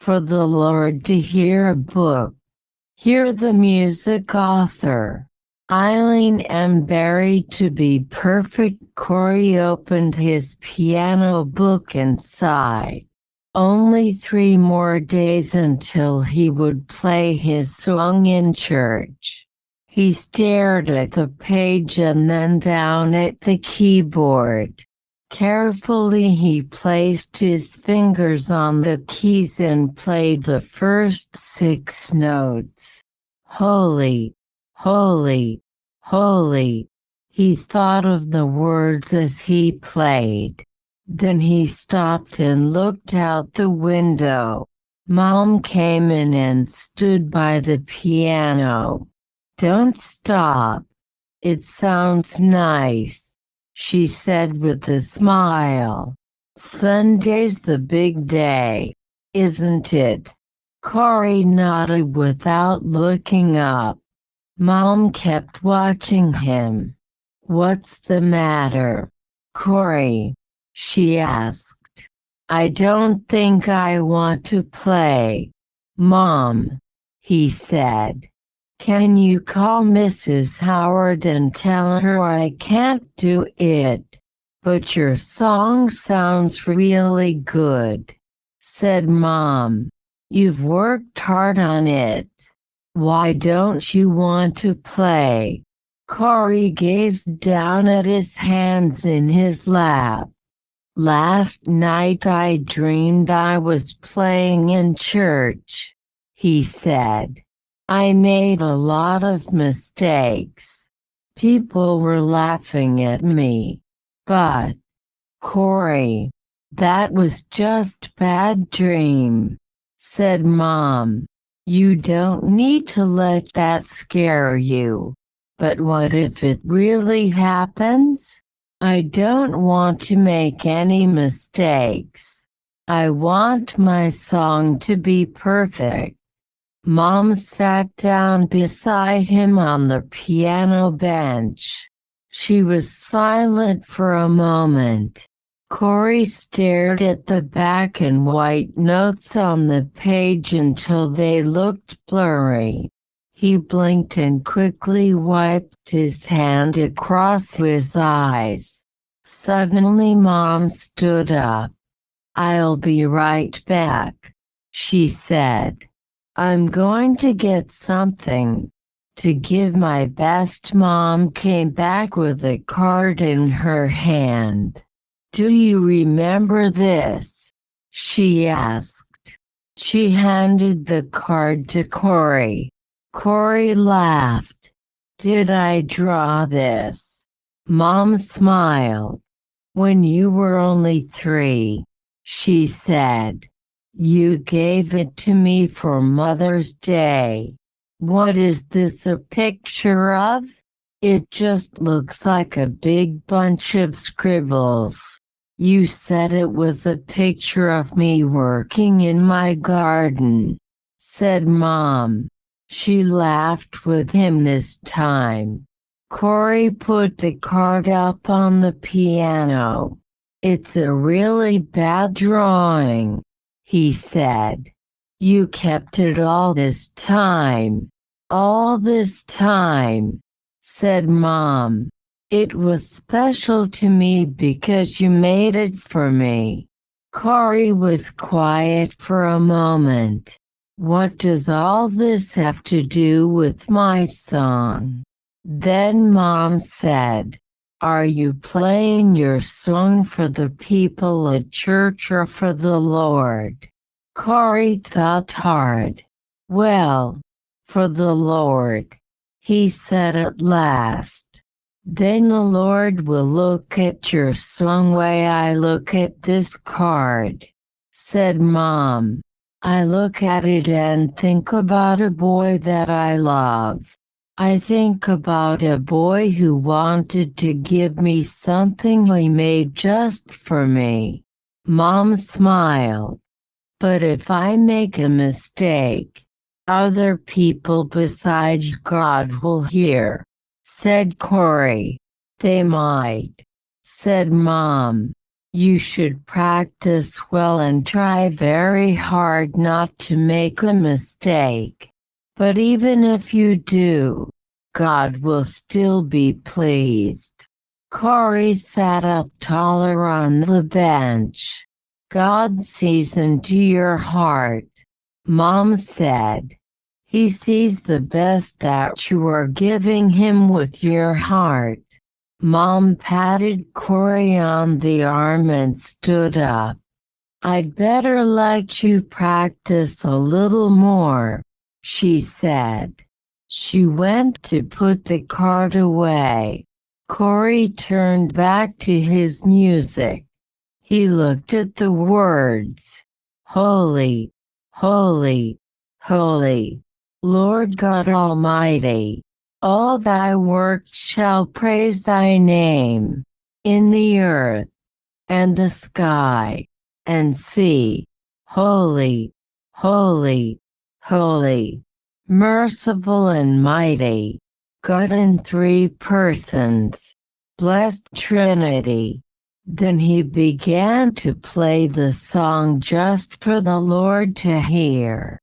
for the Lord to hear a book. Hear the music author, Eileen M. Berry. To be perfect, Corey opened his piano book and sighed. Only 3 more days until he would play his song in church. He stared at the page and then down at the keyboard. Carefully he placed his fingers on the keys and played the first 6 notes. Holy, holy, holy. He thought of the words as he played. Then he stopped and looked out the window. Mom came in and stood by the piano. "Don't stop. It sounds nice," she said with a smile. "Sunday's the big day, isn't it?" Corey nodded without looking up. Mom kept watching him. "What's the matter, Corey?" she asked. "I don't think I want to play, Mom," he said. "Can you call Mrs. Howard and tell her I can't do it?" "But your song sounds really good," said Mom. "You've worked hard on it. Why don't you want to play?" Corey gazed down at his hands in his lap. "Last night I dreamed I was playing in church," he said. "I made a lot of mistakes. People were laughing at me. But, Corey, that was just bad dream," said Mom. "You don't need to let that scare you. But what if it really happens? I don't want to make any mistakes. I want my song to be perfect." Mom sat down beside him on the piano bench. She was silent for a moment. Corey stared at the black and white notes on the page until they looked blurry. He blinked and quickly wiped his hand across his eyes. Suddenly Mom stood up. "I'll be right back," she said. "I'm going to get something to give my best." Mom came back with a card in her hand. "Do you remember this?" she asked. She handed the card to Corey. Corey laughed. "Did I draw this?" Mom smiled. "When you were only 3, she said. "You gave it to me for Mother's Day." "What is this a picture of?" "It just looks like a big bunch of scribbles. You said it was a picture of me working in my garden," said Mom. She laughed with him this time. Corey put the card up on the piano. "It's a really bad drawing," he said. "You kept it all this time." "All this time," said Mom. "It was special to me because you made it for me." Corey was quiet for a moment. "What does all this have to do with my song?" Then Mom said, "Are you playing your song for the people at church or for the Lord?" Corey thought hard. "Well, for the Lord," he said at last. "Then the Lord will look at your song way I look at this card," said Mom. "I look at it and think about a boy that I love. I think about a boy who wanted to give me something he made just for me." Mom smiled. "But if I make a mistake, other people besides God will hear," said Corey. "They might," said Mom. You should practice well and try very hard not to make a mistake. But even if you do, God will still be pleased. Corey sat up taller on the bench. God sees into your heart, Mom said. He sees the best that you are giving him with your heart. Mom patted Corey on the arm and stood up. I'd better let you practice a little more, she said. She went to put the card away. Corey turned back to his music. He looked at the words. Holy, holy, holy, Lord God Almighty, all thy works shall praise thy name, in the earth, and the sky, and sea. Holy, holy, holy, merciful and mighty, God in three persons, blessed Trinity. Then he began to play the song just for the Lord to hear.